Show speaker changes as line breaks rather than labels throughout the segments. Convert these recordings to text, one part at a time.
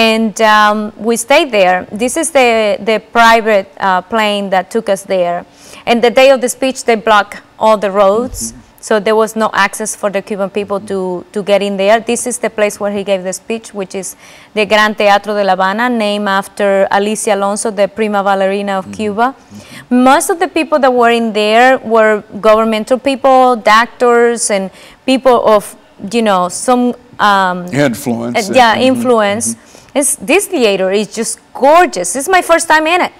And we stayed there. This is the private plane that took us there. And the day of the speech, they blocked all the roads. So there was no access for the Cuban people to get in there. This is the place where he gave the speech, which is the Gran Teatro de La Habana, named after Alicia Alonso, the prima ballerina of Cuba. Most of the people that were in there were governmental people, doctors, and people of, you know, some
influence.
Influence. This theater is just gorgeous. This is my first time in it.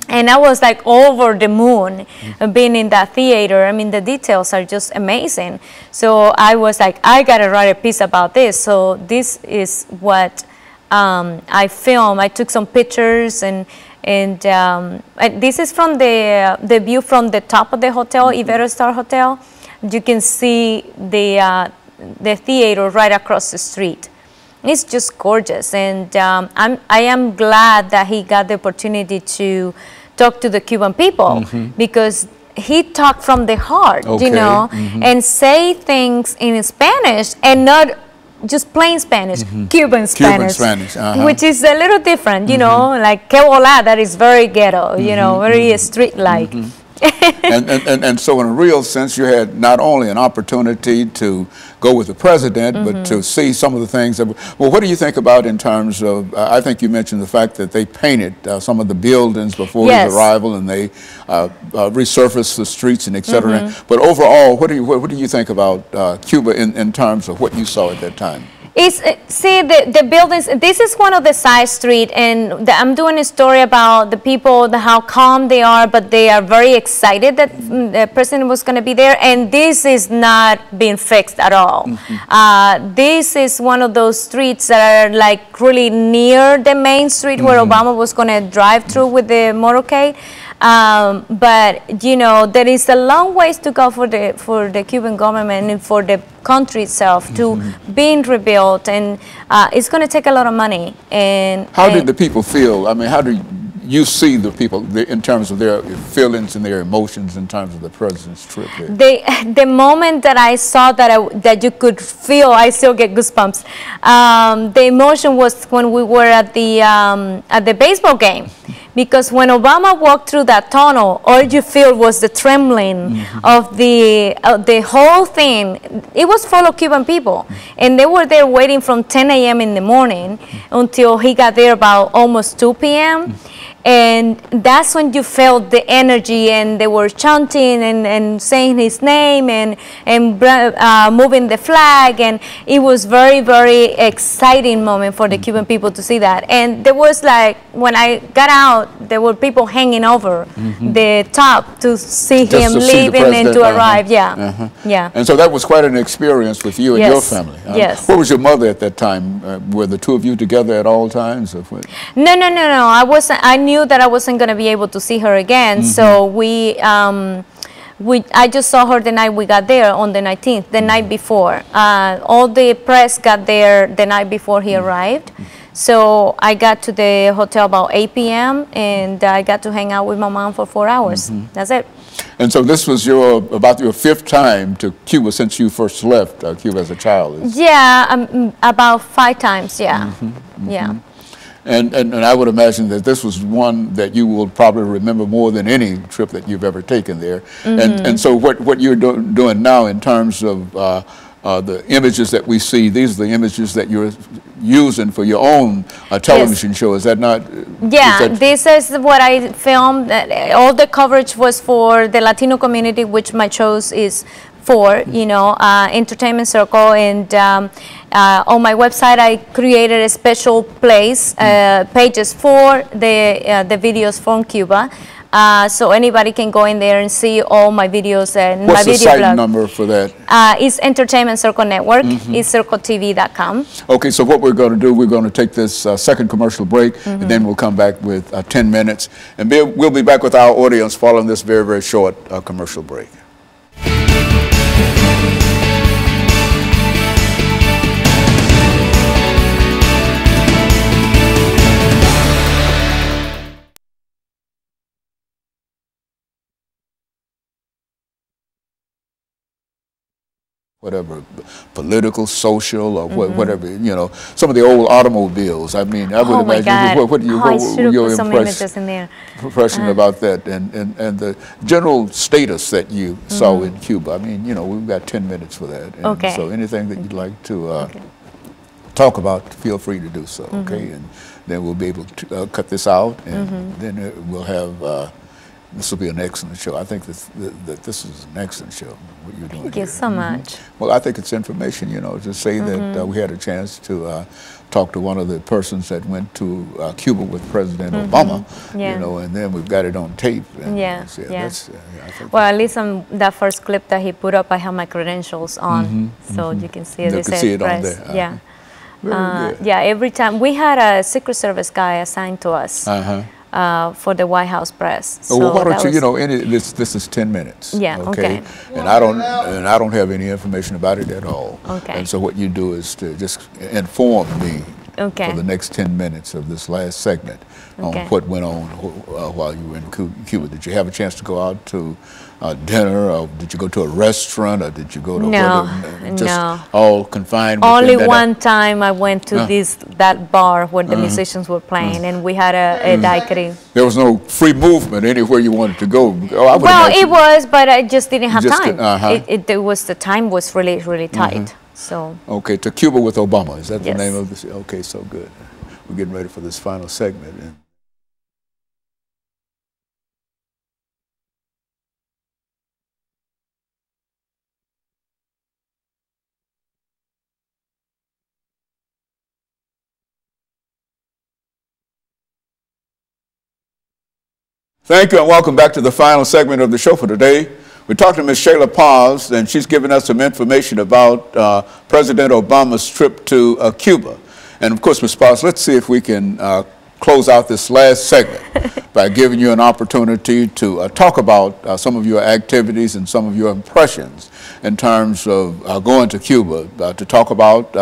And I was like over the moon being in that theater. I mean, the details are just amazing. So I was like, I gotta write a piece about this. So this is what I filmed. I took some pictures, and this is from the view from the top of the hotel, Ibero Star Hotel. You can see the theater right across the street. It's just gorgeous, and I am glad that he got the opportunity to talk to the Cuban people, because he talked from the heart, you know, and say things in Spanish and not just plain Spanish, Cuban Spanish, which is a little different, you know, like que hola, that is very ghetto, you know, very street-like.
And so in a real sense, you had not only an opportunity to go with the president, but to see some of the things that, well, what do you think about in terms of, I think you mentioned the fact that they painted some of the buildings before his arrival, and they resurfaced the streets and et cetera. But overall, what do you think about Cuba in terms of what you saw at that time?
See, the buildings, this is one of the side street, and I'm doing a story about the people, how calm they are, but they are very excited that the president was going to be there, and this is not being fixed at all. This is one of those streets that are like really near the main street where Obama was going to drive through with the motorcade. But you know, there is a long ways to go for the Cuban government and for the country itself to being rebuilt, and it's going to take a lot of money. And
how did the people feel? I mean, how do you see the people in terms of their feelings and their emotions in terms of the president's trip there?
The moment that I saw that you could feel, I still get goosebumps. The emotion was when we were at the baseball game. Because when Obama walked through that tunnel, all you feel was the trembling of the whole thing. It was full of Cuban people, and they were there waiting from 10 a.m. in the morning until he got there about almost 2 p.m. And that's when you felt the energy, and they were chanting and saying his name and moving the flag, and it was very, very exciting moment for the Cuban people to see that. And there was like, when I got out, there were people hanging over the top to see him leaving and to arrive.
And so that was quite an experience with you and your family. Where was your mother at that time? Were the two of you together at all times? Or what?
No. I knew that I wasn't going to be able to see her again, so I just saw her the night we got there on the 19th, the night before. All the press got there the night before he arrived. So I got to the hotel about 8 p.m. and I got to hang out with my mom for 4 hours. That's it.
And so this was about your 5th time to Cuba since you first left Cuba as a child?
Yeah, about 5 times, yeah. Yeah.
And I would imagine that this was one that you will probably remember more than any trip that you've ever taken there. And so what you're doing now in terms of the images that we see, these are the images that you're using for your own television show. Is that not?
Yeah, this is what I filmed. All the coverage was for the Latino community, which my shows is for, you know, Entertainment Circle. And on my website, I created a special place, pages for the videos from Cuba. So anybody can go in there and see all my videos and
my
video blog.
What's the site number for that?
It's Entertainment Circle Network. It's circletv.com.
Okay, so what we're going to do, we're going to take this second commercial break, and then we'll come back with 10 minutes. And we'll be back with our audience following this very, very short commercial break. whatever, political, social, or whatever, you know, some of the old automobiles. I mean, I would imagine, what were your impression about that, and the general status that you saw in Cuba? I mean, you know, we've got 10 minutes for that. And so anything that you'd like to talk about, feel free to do so, okay? And then we'll be able to cut this out, and then we'll have, this will be an excellent show. I think that this is an excellent show, what you're doing.
Thank you so much.
Well, I think it's information, you know, to say that we had a chance to talk to one of the persons that went to Cuba with President Obama, you know, and then we've got it on tape. And I think
well, at least on that first clip that he put up, I have my credentials on, so you can see it.
You can see it on there.
Yeah.
Very good.
Yeah, every time. We had a Secret Service guy assigned to us. For the White House press.
So well, why don't you, you know, this is 10 minutes.
Yeah, okay.
And I don't have any information about it at all.
Okay.
And so what you do is to just inform me
for
the next 10 minutes of this last segment on what went on while you were in Cuba. Did you have a chance to go out to dinner, or did you go to a restaurant, or did you go to just all confined?
Only one time I went to that bar where the musicians were playing, and we had a daiquiri. There
was no free movement anywhere you wanted to go.
Well, it was, but I just didn't have time. The time was really tight. So
okay, to Cuba with Obama, is that the name of this? Okay, so good. We're getting ready for this final segment. Thank you, and welcome back to the final segment of the show for today. We're talking to Ms. Shayla Paz, and she's giving us some information about President Obama's trip to Cuba. And of course, Ms. Paz, let's see if we can close out this last segment by giving you an opportunity to talk about some of your activities and some of your impressions in terms of going to Cuba, to talk about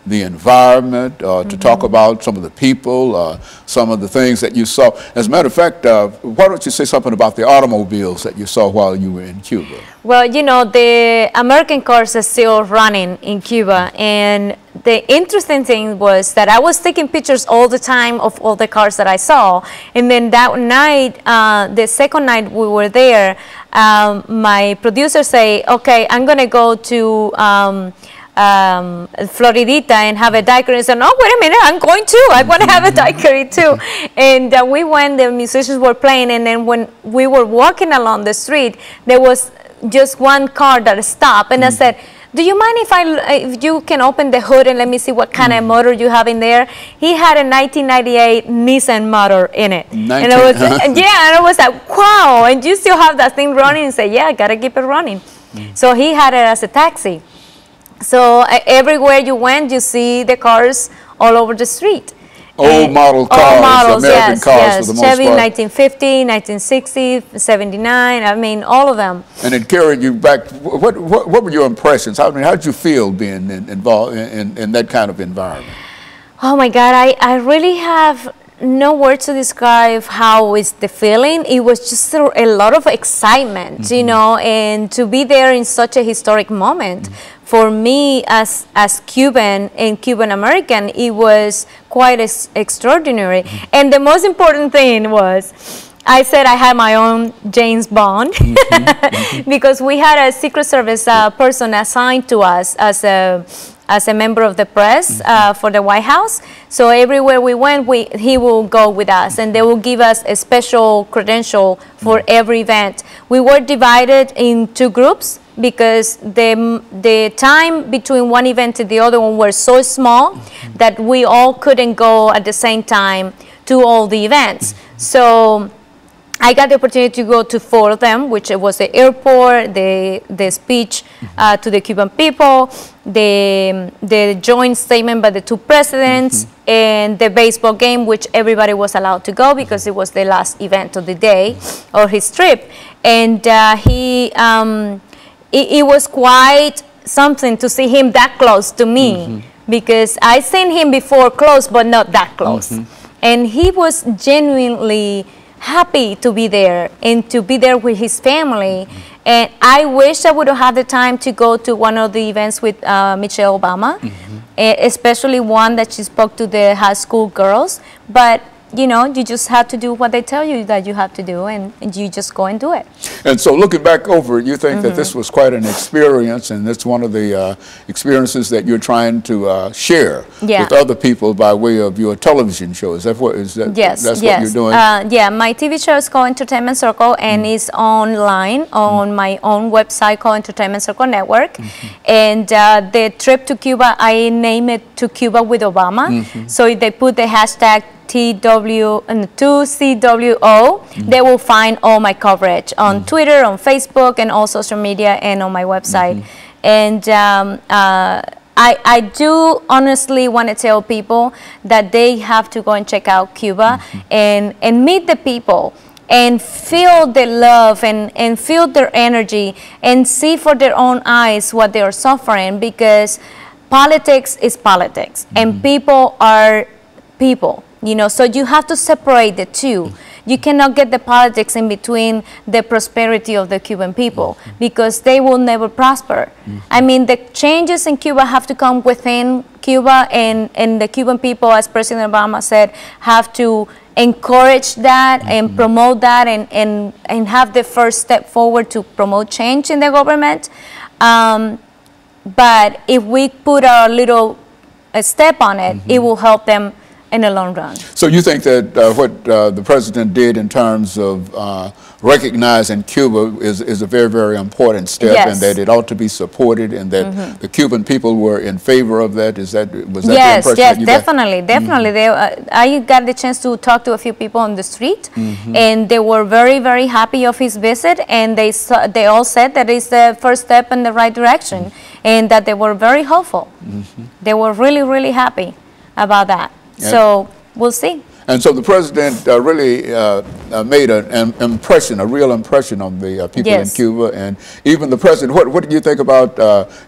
the environment, to talk about some of the people, some of the things that you saw. As a matter of fact, why don't you say something about the automobiles that you saw while you were in Cuba?
Well, you know, the American cars are still running in Cuba, and the interesting thing was that I was taking pictures all the time of all the cars that I saw, and then that night, the second night we were there, my producer say, okay, I'm gonna go to Floridita and have a daiquiri. And I said, no, wait a minute, I'm going too. I want to have a daiquiri too. And we went, the musicians were playing, and then when we were walking along the street, there was just one car that stopped, and I said, do you mind if you can open the hood and let me see what kind of motor you have in there? He had a 1998 Nissan motor in it. And I was, and I was like, wow, and you still have that thing running? And say, yeah, I gotta keep it running. So he had it as a taxi. So everywhere you went, you see the cars all over the street.
Old model cars,
models,
American cars for the most
Chevy,
part.
1950, 1960, 79, I mean, all of them.
And it carried you back. What were your impressions? How did you feel being involved in that kind of environment?
Oh my God, I really have no words to describe how is the feeling. It was just a lot of excitement, you know, and to be there in such a historic moment. For me, as Cuban and Cuban American, it was quite extraordinary. And the most important thing was, I said I had my own James Bond because we had a Secret Service person assigned to us as a member of the press for the White House. So everywhere we went, he will go with us, and they will give us a special credential for every event. We were divided in two groups because the time between one event and the other one were so small that we all couldn't go at the same time to all the events. So I got the opportunity to go to 4 of them, which was the airport, the speech to the Cuban people, the joint statement by the 2 presidents, and the baseball game, which everybody was allowed to go because it was the last event of the day or his trip. And it was quite something to see him that close to me because I seen him before close, but not that close. And he was genuinely happy to be there and to be there with his family And I wish I would have had the time to go to one of the events with Michelle Obama, especially one that she spoke to the high school girls. But you know, you just have to do what they tell you that you have to do, and you just go and do it.
And so looking back over it, you think that this was quite an experience, and it's one of the experiences that you're trying to share with other people by way of your television show. Is that what,
yes,
that's what you're doing?
Yeah, my TV show is called Entertainment Circle, and it's online on my own website called Entertainment Circle Network. And the trip to Cuba, I named it To Cuba with Obama. So they put the hashtag TW and 2CWO, they will find all my coverage on Twitter, on Facebook, and all social media, and on my website. And I do honestly want to tell people that they have to go and check out Cuba and meet the people and feel the love and feel their energy and see for their own eyes what they are suffering, because politics is politics and people are people. You know, so you have to separate the two. You cannot get the politics in between the prosperity of the Cuban people, because they will never prosper. I mean, the changes in Cuba have to come within Cuba, and the Cuban people, as President Obama said, have to encourage that and promote that, and have the first step forward to promote change in the government. But if we put a little step on it, it will help them in the long run.
So you think that what the president did in terms of recognizing Cuba is a very, very important step, and that it ought to be supported, and that the Cuban people were in favor of that? Was that the impression that you got?
Definitely. I got the chance to talk to a few people on the street, and they were very, very happy of his visit, and they all said that it's the first step in the right direction, and that they were very hopeful. They were really, really happy about that. So we'll see.
And so the president really made an impression, a real impression on the people in Cuba, and even the president. What do you think about?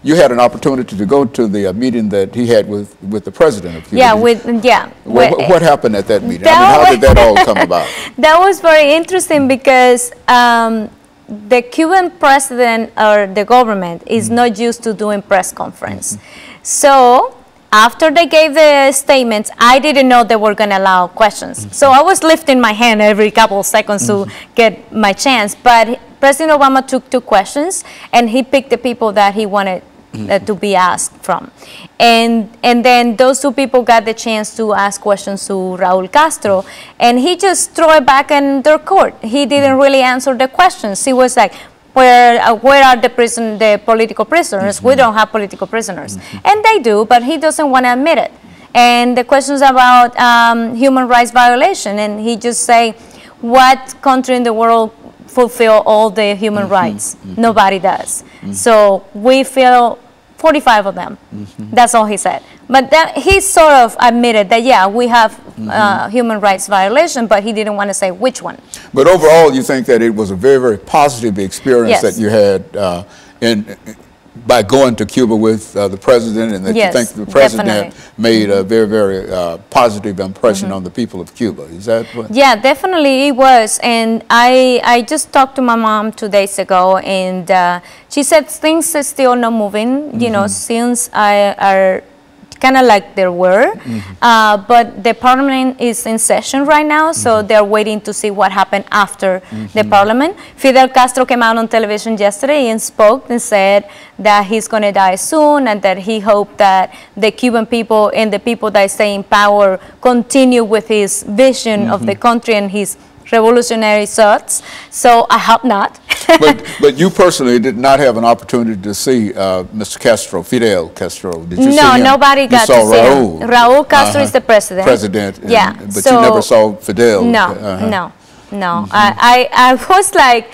You had an opportunity to go to the meeting that he had with the president of Cuba. What happened at that meeting? I mean, how did that all come about?
That was very interesting, because the Cuban president or the government is not used to doing press conference. So after they gave the statements, I didn't know they were going to allow questions. So I was lifting my hand every couple of seconds to get my chance. But President Obama took 2 questions, and he picked the people that he wanted to be asked from. And then those 2 people got the chance to ask questions to Raul Castro, and he just threw it back in their court. He didn't really answer the questions. He was like, where are the political prisoners? We don't have political prisoners. And they do, but he doesn't want to admit it. And the questions about human rights violation, and he just say, what country in the world fulfill all the human rights? Nobody does. So we feel 45 of them. That's all he said. But that, he sort of admitted that, yeah, we have human rights violation, but he didn't want to say which one.
But overall, you think that it was a very, very positive experience that you had by going to Cuba with the president, and that you think the president made a very, very positive impression on the people of Cuba. Is that what? Yeah,
definitely it was. And I just talked to my mom 2 days ago, and she said things are still not moving, you know, since are kind of like there were, but the parliament is in session right now, so they're waiting to see what happened after the parliament. Fidel Castro came out on television yesterday and spoke and said that he's going to die soon, and that he hoped that the Cuban people and the people that stay in power continue with his vision of the country and his revolutionary thoughts. So I hope not.
but you personally did not have an opportunity to see Mr. Castro, Fidel Castro. Did you see him?
Nobody got to see him. Raul Castro is the president.
But you never saw Fidel.
No. I was like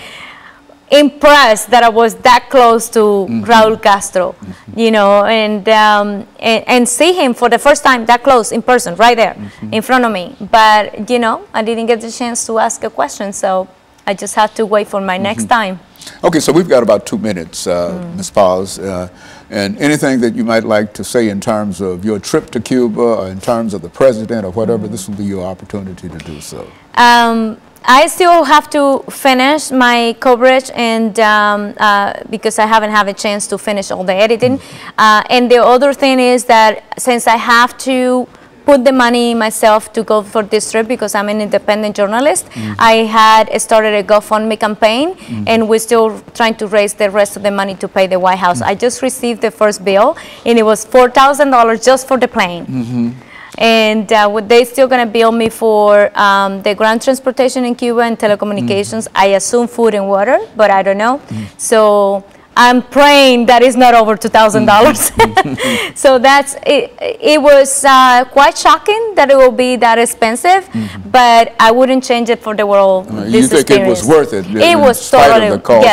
impressed that I was that close to Raul Castro, you know, and see him for the first time that close in person, right there in front of me. But, you know, I didn't get the chance to ask a question, so I just have to wait for my next time.
Okay, so we've got about 2 minutes, Ms. Paz, and anything that you might like to say in terms of your trip to Cuba, or in terms of the president, or whatever, this will be your opportunity to do so.
I still have to finish my coverage, and because I haven't had a chance to finish all the editing. And the other thing is that since I have to put the money myself to go for this trip because I'm an independent journalist, I had started a GoFundMe campaign, and we're still trying to raise the rest of the money to pay the White House. I just received the first bill, and it was $4,000 just for the plane. And they're still going to bill me for the ground transportation in Cuba and telecommunications. I assume food and water, but I don't know. So I'm praying that it's not over $2,000. So that's it. It was quite shocking that it will be that expensive, but I wouldn't change it for the world.
You think it was worth it?
It was
spite
totally,
of the cost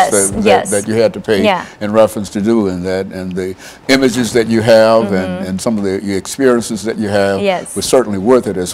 yes,
that you had to pay in reference to doing that, and the images that you have, and some of the experiences that you have was certainly worth it as